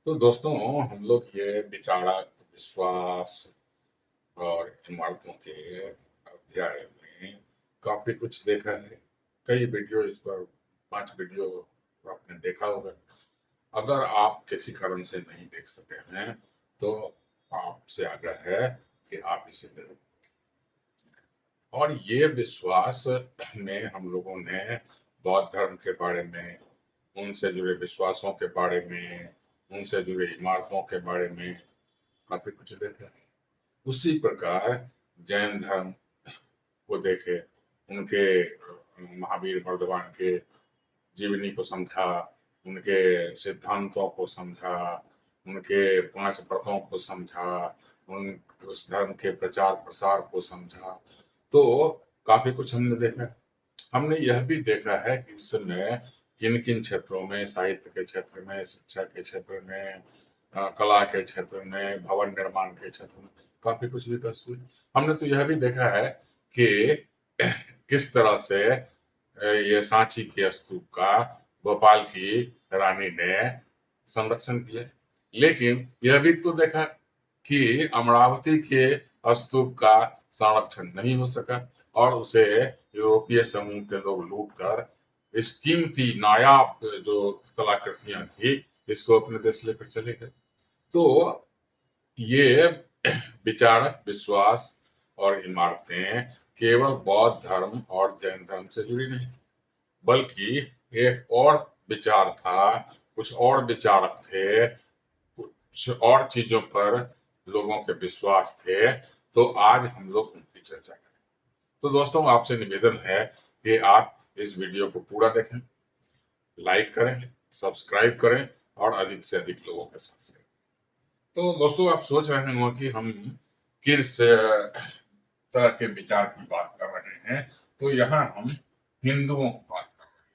तो दोस्तों, हम लोग ये विचारक विश्वास और इमारतों के अध्याय में काफी कुछ देखा है। कई वीडियो इस पर 5 वीडियो आपने देखा होगा। अगर आप किसी कारण से नहीं देख सके हैं तो आपसे आग्रह है कि आप इसे जरूर। और ये विश्वास में हम लोगों ने बौद्ध धर्म के बारे में, उनसे जुड़े विश्वासों के बारे में, उनसे जुड़े इमारतों के बारे में काफी कुछ देखा है। उसी प्रकार जैन धर्म को देखे, उनके महावीर वर्धमान के जीवनी को समझा, उनके सिद्धांतों को समझा, उनके 5 व्रतों को समझा, उन उस धर्म के प्रचार प्रसार को समझा, तो काफी कुछ हमने देखा। हमने यह भी देखा है कि इस समय किन किन क्षेत्रों में, साहित्य के क्षेत्र में, शिक्षा के क्षेत्र में, कला के क्षेत्र में, भवन निर्माण के क्षेत्र में काफी कुछ विकास हुई। हमने तो यह भी देखा है कि किस तरह से ये सांची के स्तूप का भोपाल की रानी ने संरक्षण किया। लेकिन यह भी तो देखा कि अमरावती के स्तूप का संरक्षण नहीं हो सका और उसे यूरोपीय समूह के लोग लूट कर इस कीमती नायाब जो कलाकृतियां थी इसको अपने देश लेकर चले गए। तो ये विचारक विश्वास और इमारतें केवल बौद्ध धर्म और जैन धर्म से जुड़ी नहीं थी, बल्कि एक और विचार था, कुछ और विचारक थे, कुछ और चीजों पर लोगों के विश्वास थे। तो आज हम लोग उनकी चर्चा करें। तो दोस्तों, आपसे निवेदन है कि आप इस वीडियो को पूरा देखें, लाइक करें, सब्सक्राइब करें और अधिक से अधिक लोगों के साथ शेयर। तो दोस्तों, आप सोच रहे होंगे कि हम किस तरह के विचार की बात कर रहे हैं। तो यहाँ हम हिंदुओं की बात कर रहे हैं।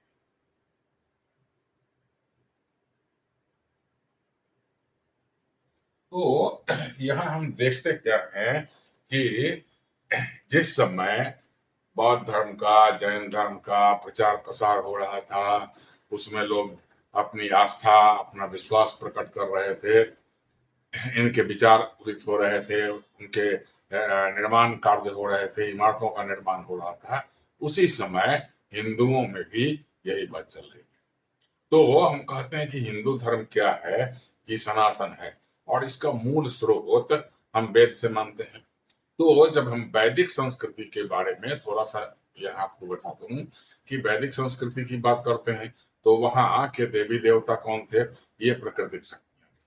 तो यहाँ हम देखते क्या हैं कि जिस समय बौद्ध धर्म का, जैन धर्म का प्रचार प्रसार हो रहा था, उसमें लोग अपनी आस्था, अपना विश्वास प्रकट कर रहे थे, इनके विचार उदित हो रहे थे, उनके निर्माण कार्य हो रहे थे, इमारतों का निर्माण हो रहा था, उसी समय हिंदुओं में भी यही बात चल रही थी। तो हम कहते हैं कि हिंदू धर्म क्या है, कि सनातन है और इसका मूल स्रोत हम वेद से मानते हैं। तो जब हम वैदिक संस्कृति के बारे में थोड़ा सा यहाँ आपको बता दूं कि वैदिक संस्कृति की बात करते हैं तो वहां के देवी देवता कौन थे? ये प्राकृतिक शक्तियां थी।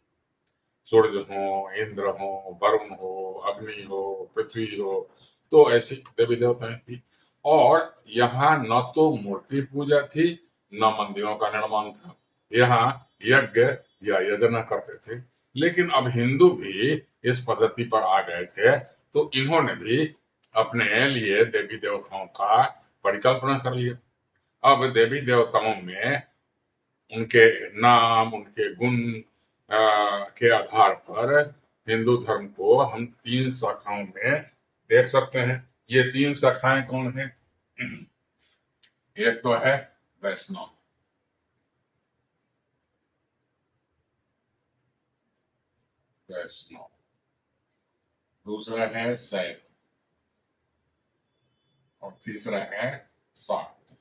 सूर्य हो, इंद्र हो, वरुण हो, अग्नि हो, पृथ्वी हो, तो ऐसी देवी देवताएं थी। और यहाँ न तो मूर्ति पूजा थी, न मंदिरों का निर्माण था। यहाँ यज्ञ या यज्ञ करते थे। लेकिन अब हिंदू भी इस पद्धति पर आ गए थे, तो इन्होंने भी अपने लिए देवी देवताओं का परिकल्पना कर लिया। अब देवी देवताओं में उनके नाम, उनके गुण के आधार पर हिंदू धर्म को हम 3 शाखाओं में देख सकते हैं। ये 3 शाखाएं कौन है? एक तो है वैष्णव, वैष्णव, दूसरा है शैव और तीसरा है शाक्त।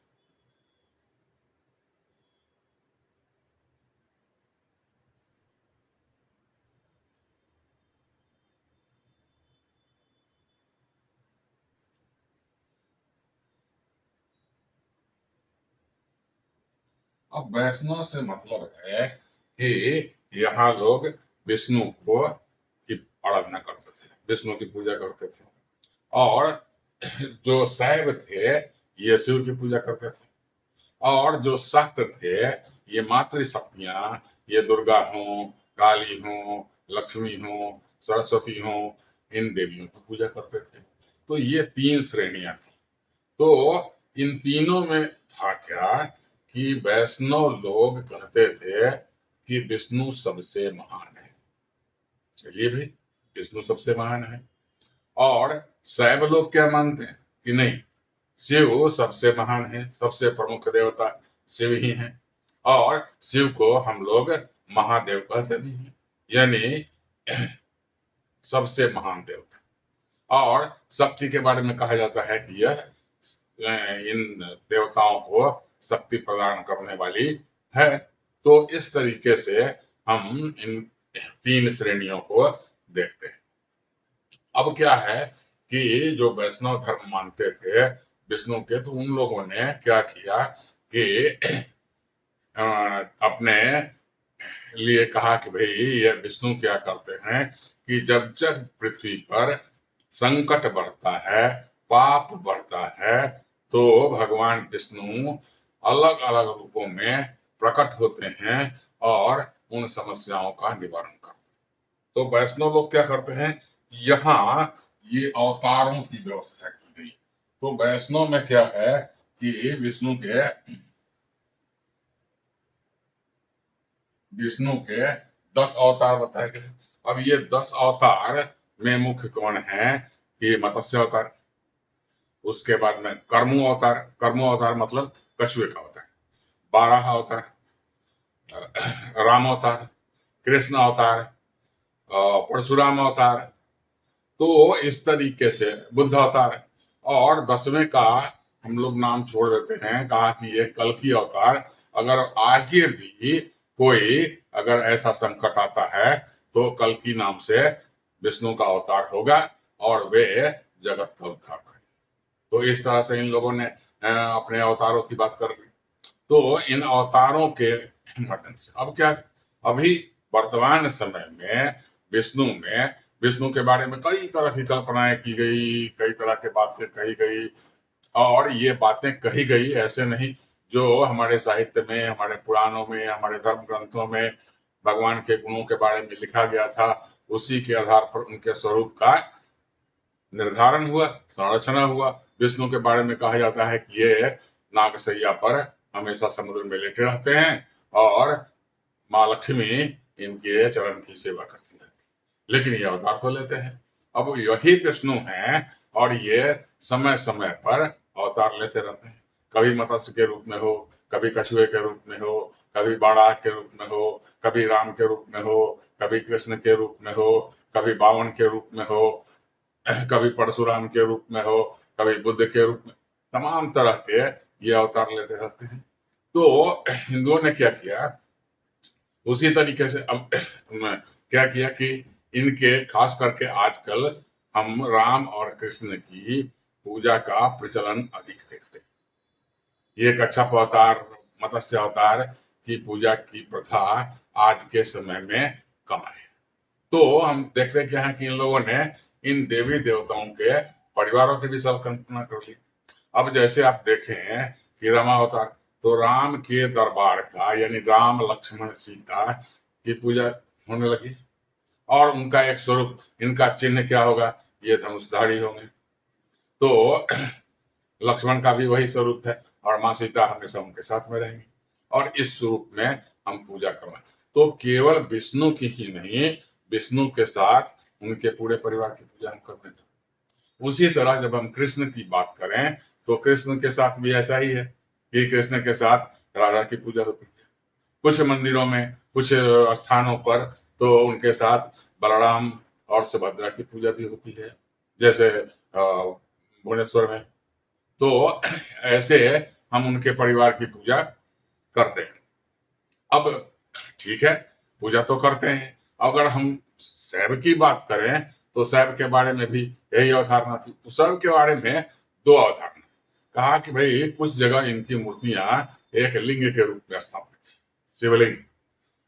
अब वैष्णव से मतलब है कि यहाँ लोग विष्णु को की आराधना करते थे, विष्णु की पूजा करते थे। और जो शैव थे ये शिव की पूजा करते थे। और जो शाक्त थे ये मातृ शक्तियां, ये दुर्गा हो, काली हो, लक्ष्मी हो, सरस्वती हो, इन देवियों की पूजा करते थे। तो ये 3 श्रेणियां थी। तो इन तीनों में था क्या कि वैष्णव लोग कहते थे कि विष्णु सबसे महान है। चलिए भाई, विष्णु सबसे महान है। और शैव लोग क्या मानते हैं कि नहीं, शिव सबसे महान है, सबसे प्रमुख देवता शिव ही हैं। और शिव को हम लोग महादेव कहते भी हैं, यानी सबसे महान देवता। और शक्ति के बारे में कहा जाता है कि यह इन देवताओं को शक्ति प्रदान करने वाली है। तो इस तरीके से हम इन 3 श्रेणियों को देखते हैं। अब क्या है कि जो वैष्णव धर्म मानते थे विष्णु के, तो उन लोगों ने क्या किया कि अपने लिए कहा कि भाई ये विष्णु क्या करते हैं कि जब जब पृथ्वी पर संकट बढ़ता है, पाप बढ़ता है, तो भगवान विष्णु अलग अलग रूपों में प्रकट होते हैं और उन समस्याओं का निवारण करते हैं। तो वैष्णव लोग क्या करते हैं, यहाँ ये अवतारों की व्यवस्था की गई। तो वैष्णव में क्या है कि विष्णु के 10 अवतार बताए गए। अब ये 10 अवतार में मुख्य कौन है कि मत्स्य अवतार, उसके बाद में कर्मु अवतार मतलब कछुए का अवतार, 12 अवतार, राम अवतार, कृष्ण अवतार, परशुराम अवतार, तो इस तरीके से बुद्ध अवतार। और 10वें का हम लोग नाम छोड़ देते हैं, कहा कि ये कल्कि अवतार। अगर आगे भी कोई अगर ऐसा संकट आता है तो कल्कि नाम से विष्णु का अवतार होगा और वे जगत का उद्धार करेंगे। तो इस तरह से इन लोगों ने अपने अवतारों की बात कर ली। तो इन अवतारों के माध्यम से अब क्या, अभी वर्तमान समय में विष्णु के बारे में कई तरह की कल्पनाएं की गई, कई तरह की बातें कही गई। और ये बातें कही गई ऐसे नहीं, जो हमारे साहित्य में, हमारे पुराणों में, हमारे धर्म ग्रंथों में भगवान के गुणों के बारे में लिखा गया था, उसी के आधार पर उनके स्वरूप का निर्धारण हुआ, संरचना हुआ। विष्णु के बारे में कहा जाता है कि ये नागसैया पर हमेशा समुद्र में लेटे रहते हैं और माँ लक्ष्मी इनके चरण की सेवा करती रहती, लेकिन ये अवतार तो लेते हैं। अब यही विष्णु हैं और ये समय समय पर अवतार लेते रहते हैं। कभी मत्स्य के रूप में हो, कभी कछुए के रूप में हो, कभी बाड़ा के रूप में हो, कभी राम के रूप में हो, कभी कृष्ण के रूप में हो, कभी बावन के रूप में हो, कभी परशुराम के रूप में हो, कभी बुद्ध के रूप में, तमाम तरह के ये अवतार लेते रहते हैं। तो हिंदुओं ने क्या किया, उसी तरीके से अब क्या किया कि इनके खास करके आजकल हम राम और कृष्ण की पूजा का प्रचलन अधिक देखते हैं। ये कच्छप अवतार, मत्स्य अवतार की पूजा की प्रथा आज के समय में कम है। तो हम देखते क्या है कि इन लोगों ने इन देवी देवताओं के परिवारों की भी कल्पना कर ली। अब जैसे आप देखें कि रामावतार, तो राम के दरबार का यानी राम लक्ष्मण सीता की पूजा होने लगी और उनका एक स्वरूप, इनका चिन्ह क्या होगा, ये धनुषधारी होंगे। तो लक्ष्मण का भी वही स्वरूप है और माँ सीता हमेशा उनके साथ में रहेंगी और इस स्वरूप में हम पूजा करना। तो केवल विष्णु की ही नहीं, विष्णु के साथ उनके पूरे परिवार की पूजा हम करने का। उसी तरह जब हम कृष्ण की बात करें तो कृष्ण के साथ भी ऐसा ही है कि कृष्ण के साथ राधा की पूजा होती है। कुछ मंदिरों में, कुछ स्थानों पर तो उनके साथ बलराम और सुभद्रा की पूजा भी होती है, जैसे भुवनेश्वर में। तो ऐसे हम उनके परिवार की पूजा करते हैं। अब ठीक है, पूजा तो करते हैं। अगर हम शैव की बात करें तो शैव के बारे में भी यही अवधारणा थी। तो शैव के बारे में 2 अवधारणा, कहा कि भाई कुछ जगह इनकी मूर्तियां एक लिंग के रूप में स्थापित है, शिवलिंग,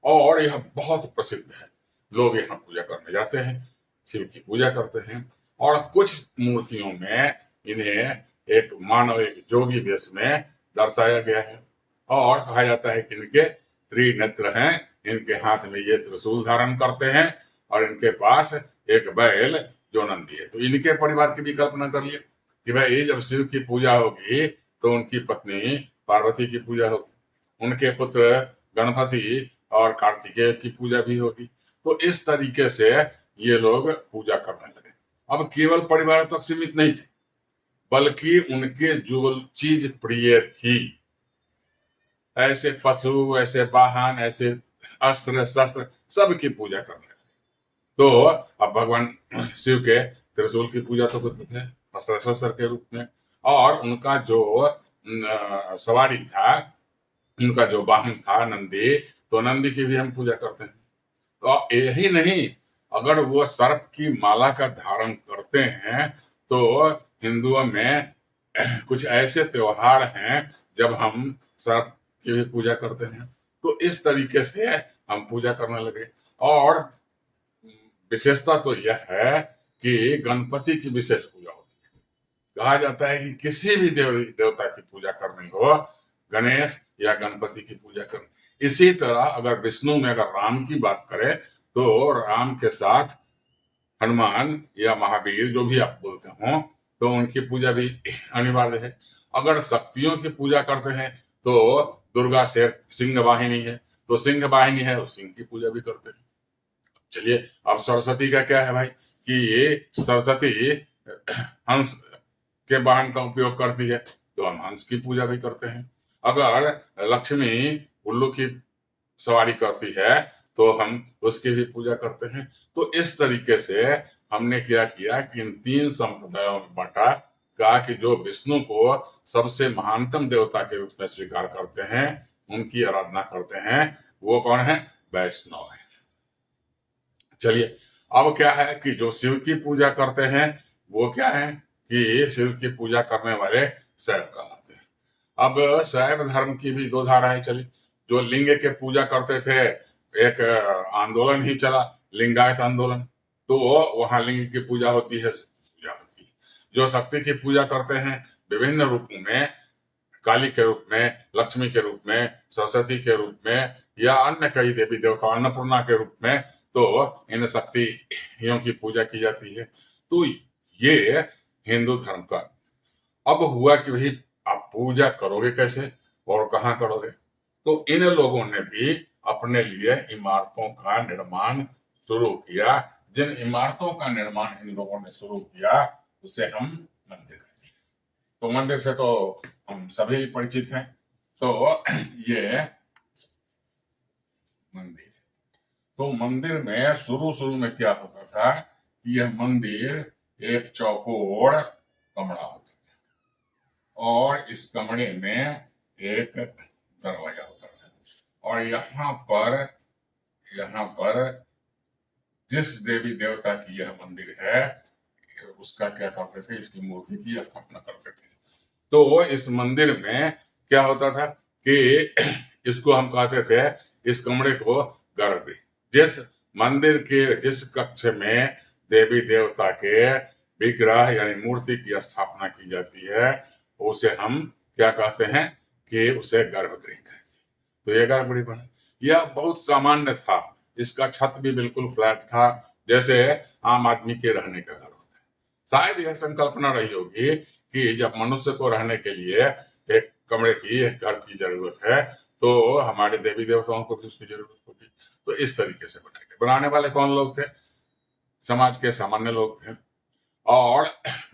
और यह बहुत प्रसिद्ध है। लोग यहाँ पूजा करने जाते हैं, शिव की पूजा करते हैं। और कुछ मूर्तियों में इन्हें एक मानव, एक जोगी वेश में दर्शाया गया है और कहा जाता है कि इनके त्रिनेत्र हैं, इनके हाथ में ये त्रिशूल धारण करते हैं और इनके पास एक बैल जो नंदी है। तो इनके परिवार की भी कल्पना कर लिया कि भाई जब शिव की पूजा होगी तो उनकी पत्नी पार्वती की पूजा होगी, उनके पुत्र गणपति और कार्तिकेय की पूजा भी होगी। तो इस तरीके से ये लोग पूजा करने लगे। अब केवल परिवार तक सीमित नहीं थे, बल्कि उनके जो चीज प्रिय थी, ऐसे पशु, ऐसे वाहन, ऐसे अस्त्र शस्त्र सबकी पूजा करने लगे। तो अब भगवान शिव के त्रिशूल की पूजा तो होती है अस्त्र शस्त्र के रूप में, और उनका जो सवारी था, उनका जो वाहन था नंदी, तो नंदी की भी हम पूजा करते हैं। तो यही नहीं, अगर वो सर्प की माला का धारण करते हैं तो हिंदुओं में कुछ ऐसे त्योहार हैं जब हम सर्प की भी पूजा करते हैं। तो इस तरीके से हम पूजा करने लगे। और विशेषता तो यह है कि गणपति की विशेष पूजा होती है। कहा जाता है कि किसी भी देवता की पूजा करनी हो, गणेश या गणपति की पूजा करनी। इसी तरह अगर विष्णु में अगर राम की बात करें तो राम के साथ हनुमान या महावीर जो भी आप बोलते हो, तो उनकी पूजा भी अनिवार्य है। अगर शक्तियों की पूजा करते हैं तो दुर्गा शेर सिंह वाहिनी है, तो सिंह वाहिनी है तो सिंह की पूजा भी करते हैं। चलिए, अब सरस्वती का क्या है भाई, कि ये सरस्वती हंस के वाहन का उपयोग करती है, तो हम हंस की पूजा भी करते हैं। अगर लक्ष्मी उल्लू की सवारी करती है तो हम उसकी भी पूजा करते हैं। तो इस तरीके से हमने क्या किया कि इन तीन संप्रदायों में बांटा, कहा कि जो विष्णु को सबसे महानतम देवता के रूप में स्वीकार करते हैं, उनकी आराधना करते हैं, वो कौन है, वैष्णव है। चलिए, अब क्या है कि जो शिव की पूजा करते हैं वो क्या है कि शिव की पूजा करने वाले शैव कहलाते हैं। अब शैव धर्म की भी दो धाराएं चली। जो लिंग के पूजा करते थे, एक आंदोलन ही चला, लिंगायत आंदोलन, तो वहां लिंग की पूजा होती है, पूजा होती है। जो शक्ति की पूजा करते हैं विभिन्न रूपों में, काली के रूप में, लक्ष्मी के रूप में, सरस्वती के रूप में, या अन्य कई देवी देवता, अन्नपूर्णा के रूप में, तो इन शक्तियों की पूजा की जाती है। तो ये हिंदू धर्म का। अब हुआ कि भाई आप पूजा करोगे कैसे और कहाँ करोगे, तो इन लोगों ने भी अपने लिए इमारतों का निर्माण शुरू किया। जिन इमारतों का निर्माण इन लोगों ने शुरू किया उसे हम मंदिर कहते हैं। तो मंदिर से तो हम सभी परिचित हैं। तो ये मंदिर, तो मंदिर में शुरू में क्या होता था कि यह मंदिर एक चौकोर कमरा होता था और इस कमरे में एक दरवाजा होता था, और यहाँ पर जिस देवी देवता की यह मंदिर है उसका क्या करते थे, इसकी मूर्ति की स्थापना करते थे। तो इस मंदिर में क्या होता था कि इसको हम कहते थे, इस कमरे को गर्भगृह। जिस मंदिर के जिस कक्ष में देवी देवता के विग्रह यानी मूर्ति की स्थापना की जाती है उसे हम क्या कहते हैं कि उसे गर्भगृह कहते हैं। तो ये गर्भगृह बना, यह बहुत सामान्य था। इसका छत भी बिल्कुल फ्लैट था, जैसे आम आदमी के रहने का घर होता है। शायद यह संकल्पना रही होगी कि जब मनुष्य को रहने के लिए एक कमरे की, एक घर की जरूरत है, तो हमारे देवी देवताओं को भी उसकी जरूरत होगी। तो इस तरीके से बनाए गए। बनाने वाले कौन लोग थे, समाज के सामान्य लोग थे, और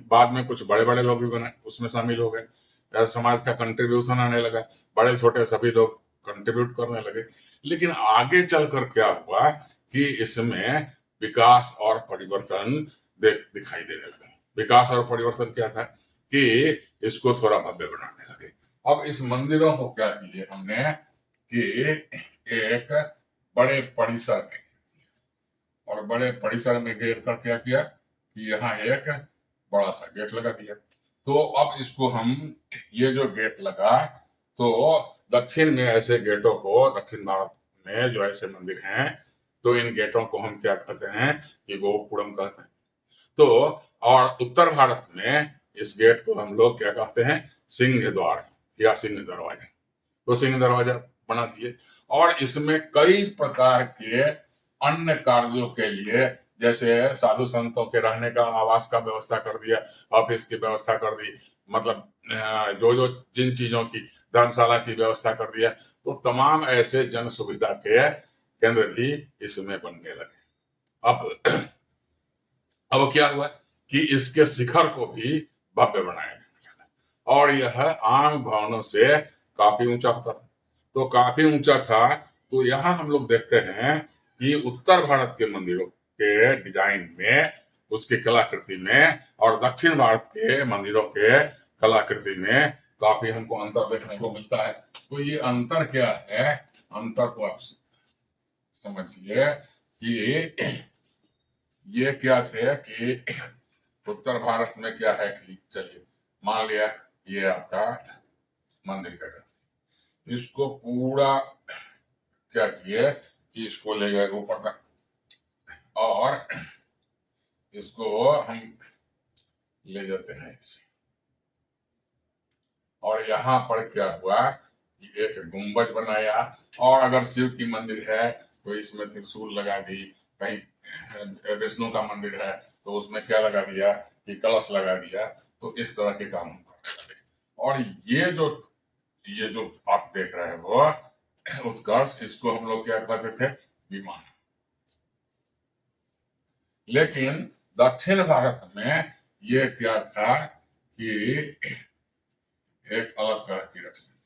बाद में कुछ बड़े बड़े लोग भी बने, उसमें शामिल हो गए। समाज का कंट्रीब्यूशन आने लगा, बड़े छोटे सभी लोग कंट्रीब्यूट करने लगे। लेकिन आगे चलकर क्या हुआ कि इसमें विकास और परिवर्तन दिखाई देने लगा। विकास और परिवर्तन क्या था कि इसको थोड़ा भव्य बनाने लगे। अब इस मंदिरों को क्या किए हमने कि एक बड़े परिसर में, और बड़े परिसर में घेर कर क्या किया कि यहाँ एक बड़ा सा गेट लगा दिया। तो अब इसको हम, ये जो गेट लगा, तो दक्षिण में ऐसे गेटों को, दक्षिण भारत में जो ऐसे मंदिर हैं, तो इन गेटों को हम क्या कहते हैं कि गोपुरम कहते हैं। तो और उत्तर भारत में इस गेट को हम लोग क्या कहते हैं, सिंह द्वार या सिंह दरवाजा। तो सिंह दरवाजा बना दिए, और इसमें कई प्रकार के अन्य कार्यों के लिए, जैसे साधु संतों के रहने का आवास का व्यवस्था कर दिया, ऑफिस की व्यवस्था कर दी, मतलब जो जिन चीजों की, धर्मशाला की व्यवस्था कर दिया। तो तमाम ऐसे जन सुविधा के केंद्र भी इसमें बनने लगे। अब क्या हुआ कि इसके शिखर को भी भव्य बनाया गया, और यह आम भवनों से काफी ऊंचा होता था। तो काफी ऊंचा था, तो यहाँ हम लोग देखते हैं कि उत्तर भारत के मंदिरों के डिजाइन में, उसकी कलाकृति में, और दक्षिण भारत के मंदिरों के कलाकृति में काफी हमको अंतर देखने को मिलता है। तो ये अंतर क्या है? अंतर को आप समझिए कि ये क्या थे कि उत्तर भारत में क्या है कि चलिए मान लिया ये आपका मंदिर का, इसको पूरा क्या किए कि इसको ले गए ऊपर तक, और इसको हम ले जाते हैं इसे, और यहाँ पर क्या हुआ कि एक गुंबज बनाया, और अगर शिव की मंदिर है तो इसमें त्रिशूल लगा दी, कहीं विष्णु का मंदिर है तो उसमें क्या लगा दिया कि कलश लगा दिया। तो इस तरह के काम हम करते हैं। और ये जो आप देख रहे हो उत्कर्ष, इसको हम लोग क्या कहते थे? विमान। लेकिन दक्षिण भारत में ये क्या था कि एक अलग तरह की रचना थी।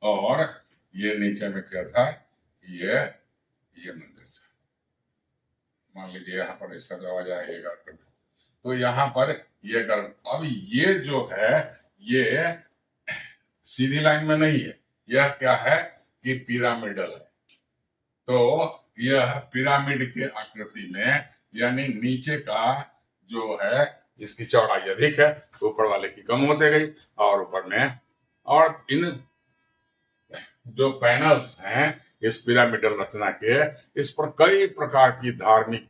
और ये नीचे में क्या था? ये मंदिर था। मान लीजिए यहाँ पर इसका दरवाजा है, तो यहाँ पर ये अब ये जो है ये सीधी लाइन में नहीं है, यह क्या है कि पिरामिडल है। तो यह पिरामिड के आकृति में, यानी नीचे का जो है इसकी चौड़ाई अधिक है, ऊपर वाले की कम होते गई, और ऊपर में, और इन जो पैनल्स हैं इस पिरामिडल रचना के, इस पर कई प्रकार की धार्मिक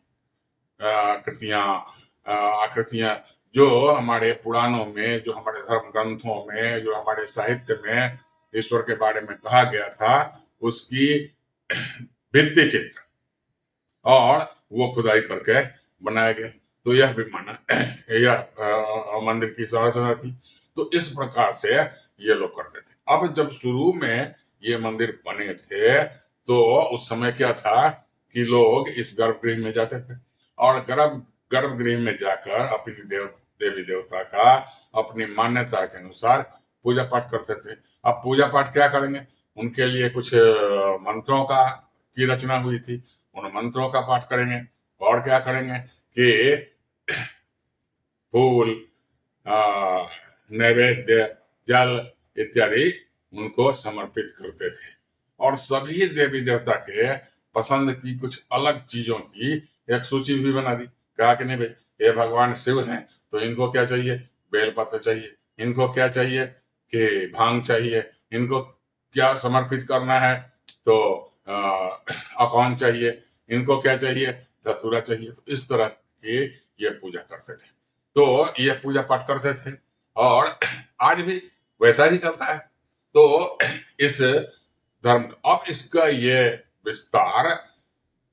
आकृतियां जो हमारे पुराणों में, जो हमारे धर्म ग्रंथों में, जो हमारे साहित्य में ईश्वर के बारे में कहा गया था, उसकी भित्ति चित्र और वो खुदाई करके बनाए गए। तो यह भी माना, यह मंदिर की संरचना थी। तो इस प्रकार से ये लोग करते थे। अब जब शुरू में ये मंदिर बने थे तो उस समय क्या था कि लोग इस गर्भगृह में जाते थे, और गर्भगृह में जाकर अपनी देवी देवता का अपनी मान्यता के अनुसार पूजा पाठ करते थे। अब पूजा पाठ क्या करेंगे? उनके लिए कुछ मंत्रों की रचना हुई थी, उन मंत्रों का पाठ करेंगे, और क्या करेंगे कि फूल, नैवेद्य, जल इत्यादि उनको समर्पित करते थे। और सभी देवी देवता के पसंद की कुछ अलग चीजों की एक सूची भी बना दी। कहा कि नहीं भाई, ये भगवान शिव हैं तो इनको क्या चाहिए? बेलपत्र चाहिए। इनको क्या चाहिए कि भांग चाहिए। इनको क्या समर्पित करना है तो अकौन चाहिए। इनको क्या चाहिए? धतूरा चाहिए। तो इस तरह की ये पूजा करते थे। तो ये पूजा पाठ करते थे, और आज भी वैसा ही चलता है। तो इस धर्म का अब इसका ये विस्तार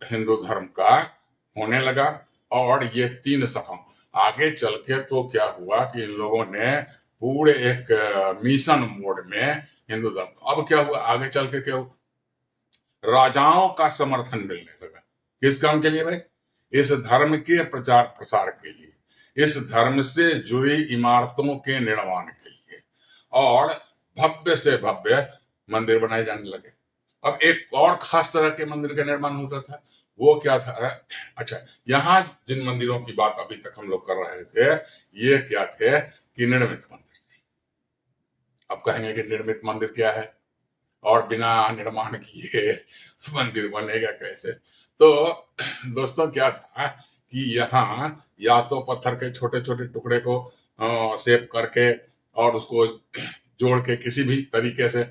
हिंदू धर्म का होने लगा, और ये 3 शाखाओं आगे चल के तो क्या हुआ कि इन लोगों ने पूरे एक मिशन मोड में हिंदू धर्म, अब क्या हुआ आगे चल के क्या हुआ, राजाओं का समर्थन मिलने लगा। किस काम के लिए भाई? इस धर्म के प्रचार प्रसार के लिए, इस धर्म से जुड़ी इमारतों के निर्माण के लिए, और भव्य से भव्य मंदिर बनाए जाने लगे। अब एक और खास तरह के मंदिर का निर्माण होता था, वो क्या था? अच्छा, यहाँ जिन मंदिरों की बात अभी तक हम लोग कर रहे थे, ये क्या थे कि निर्मित मंदिर थे। अब कहेंगे कि निर्मित मंदिर क्या है, और बिना निर्माण किए मंदिर बनेगा कैसे? तो दोस्तों क्या था कि यहाँ या तो पत्थर के छोटे छोटे टुकड़े को शेप करके और उसको जोड़ के किसी भी तरीके से,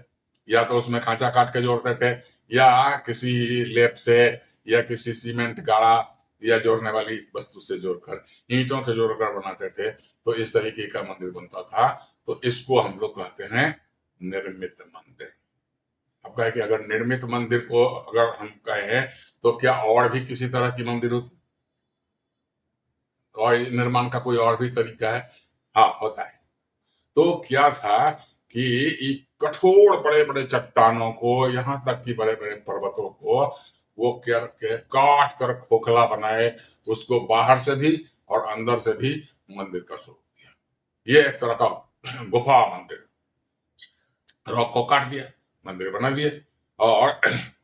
या तो उसमें खांचा काट के जोड़ते थे, या किसी लेप से, या किसी सीमेंट गाढ़ा या जोड़ने वाली वस्तु से जोड़कर, ईंटों के जोड़कर बनाते थे। तो इस तरीके का मंदिर बनता था। तो इसको हम लोग कहते हैं निर्मित मंदिर। अब कहे कि अगर निर्मित मंदिर को अगर हम कहें तो क्या और भी किसी तरह की मंदिर होती, और निर्माण का कोई और भी तरीका है? हाँ, होता है। तो क्या था कि ये कठोर बड़े बड़े चट्टानों को, यहाँ तक कि बड़े बड़े पर्वतों को वो करके काट कर खोखला बनाए, उसको बाहर से भी और अंदर से भी मंदिर का स्वरूप दिया। ये एक तरह का गुफा मंदिर, रॉक को काट दिया, मंदिर बना दिए और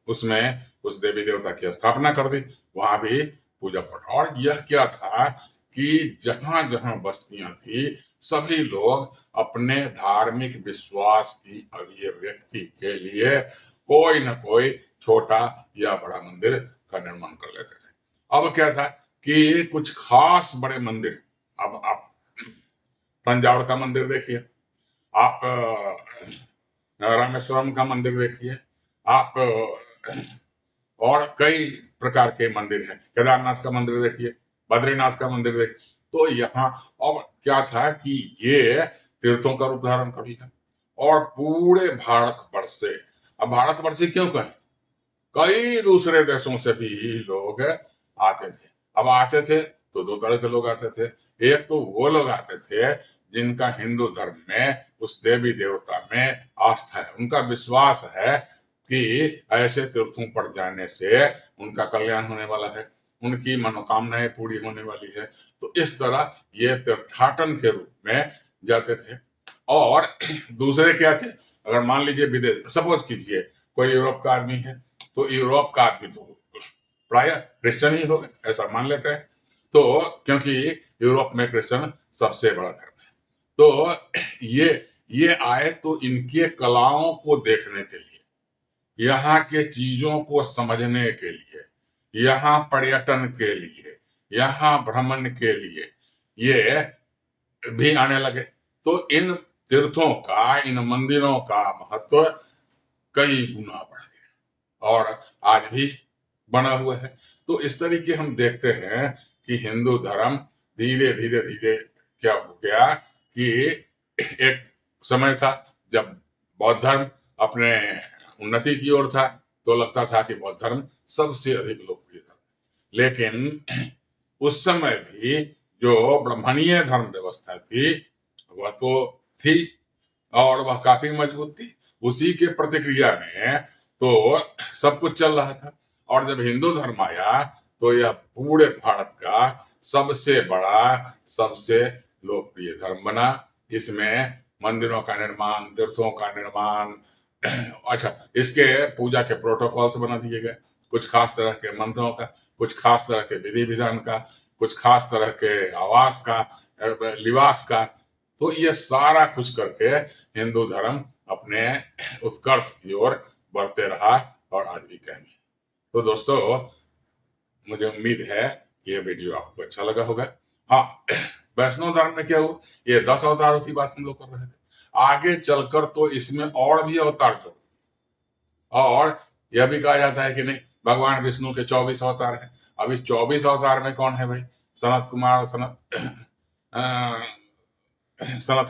उसमें उस देवी देवता की स्थापना कर दी, वहां भी पूजा पाठ। और यह क्या था कि जहां जहां बस्तियां थी सभी लोग अपने धार्मिक विश्वास की अभिव्यक्ति के लिए कोई न कोई छोटा या बड़ा मंदिर का निर्माण कर लेते थे। अब क्या था कि कुछ खास बड़े मंदिर, अब आप तंजावुर का मंदिर देखिए, आप रामेश्वरम का मंदिर देखिए, आप और कई प्रकार के मंदिर हैं, केदारनाथ का मंदिर देखिए, बद्रीनाथ का मंदिर देखिए। तो यहाँ अब क्या था कि ये तीर्थों का रूप धारण कर लिया और पूरे भारतवर्ष से, अब भारतवर्ष से क्यों कहें, कई दूसरे देशों से भी लोग आते थे। अब आते थे तो दो तरह के लोग आते थे। एक तो वो लोग आते थे जिनका हिंदू धर्म में उस देवी देवता में आस्था है, उनका विश्वास है कि ऐसे तीर्थों पर जाने से उनका कल्याण होने वाला है, उनकी मनोकामनाएं पूरी होने वाली है। तो इस तरह ये तीर्थाटन के रूप में जाते थे। और दूसरे क्या थे, अगर मान लीजिए विदेश, सपोज कीजिए कोई यूरोप का आदमी है, तो यूरोप का आदमी तो प्राय क्रिश्चियन ही होगा, ऐसा मान लेते हैं। तो क्योंकि यूरोप में क्रिश्चियन सबसे बड़ा धर्म है, तो ये आए तो इनके कलाओं को देखने के लिए, यहाँ के चीजों को समझने के लिए, यहाँ पर्यटन के लिए, यहाँ भ्रमण के लिए ये भी आने लगे। तो इन तीर्थों का, इन मंदिरों का महत्व कई गुना बढ़ गया और आज भी बना हुआ है। तो इस तरीके हम देखते हैं कि हिंदू धर्म धीरे धीरे धीरे क्या हो गया कि एक समय था जब बौद्ध धर्म अपने उन्नति की ओर था, तो लगता था कि बौद्ध धर्म सबसे अधिक लोकप्रिय था। लेकिन उस समय भी जो ब्राह्मणीय धर्म व्यवस्था थी वह तो थी और वह काफी मजबूत थी, उसी के प्रतिक्रिया में तो सब कुछ चल रहा था। और जब हिंदू धर्म आया तो यह पूरे भारत का सबसे बड़ा, सबसे लोकप्रिय धर्म बना। इसमें मंदिरों का निर्माण, तीर्थों का निर्माण, अच्छा, इसके पूजा के प्रोटोकॉल्स बना दिए गए, कुछ खास तरह के मंत्रों का, कुछ खास तरह के विधि विधान का, कुछ खास तरह के आवास का, लिबास का। तो ये सारा कुछ करके हिंदू धर्म अपने उत्कर्ष की ओर बढ़ते रहा और आज भी कायम है। तो दोस्तों, मुझे उम्मीद है कि ये वीडियो आपको अच्छा लगा होगा। हाँ, वैष्णव धर्म में क्या हुआ, ये 10 अवतारों की बात हम लोग कर रहे थे, आगे चलकर तो इसमें और भी अवतार जोड़, और यह भी कहा जाता है कि नहीं, भगवान विष्णु के 24 अवतार हैं। अभी 24 अवतार में कौन है भाई, सनत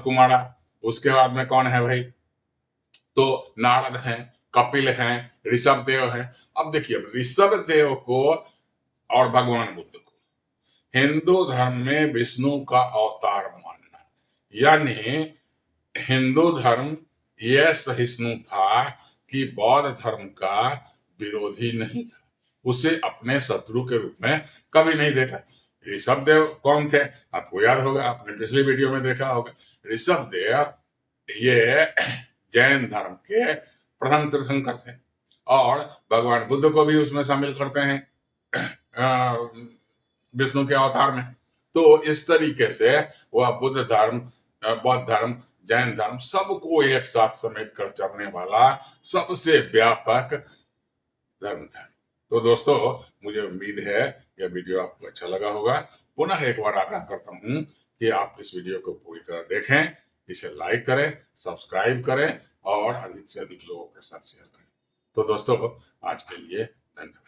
कुमारा, उसके बाद में कौन है भाई, तो नारद हैं, कपिल हैं, ऋषभ देव हैं। अब देखिए, ऋषभ देव को और भगवान बुद्ध को हिंदू धर्म में विष्णु का अवतार मानना, यानी हिंदू धर्म यह सहिष्णु था कि बौद्ध धर्म का विरोधी नहीं था, उसे अपने शत्रु के रूप में कभी नहीं देखा। ऋषभ देव कौन थे, आपको याद होगा, आपने पिछली वीडियो में देखा होगा। ऋषभ देव ये जैन धर्म के प्रथम तीर्थंकर थे और भगवान बुद्ध को भी उसमें शामिल करते हैं विष्णु के अवतार में। तो इस तरीके से वह बुद्ध धर्म, बौद्ध धर्म, जैन धर्म सबको एक साथ समेट कर चलने वाला सबसे व्यापक धर्म था। तो दोस्तों, मुझे उम्मीद है यह वीडियो आपको अच्छा लगा होगा। पुनः एक बार आग्रह करता हूं कि आप इस वीडियो को पूरी तरह देखें, इसे लाइक करें, सब्सक्राइब करें और अधिक से अधिक लोगों के साथ शेयर करें। तो दोस्तों, आज के लिए धन्यवाद।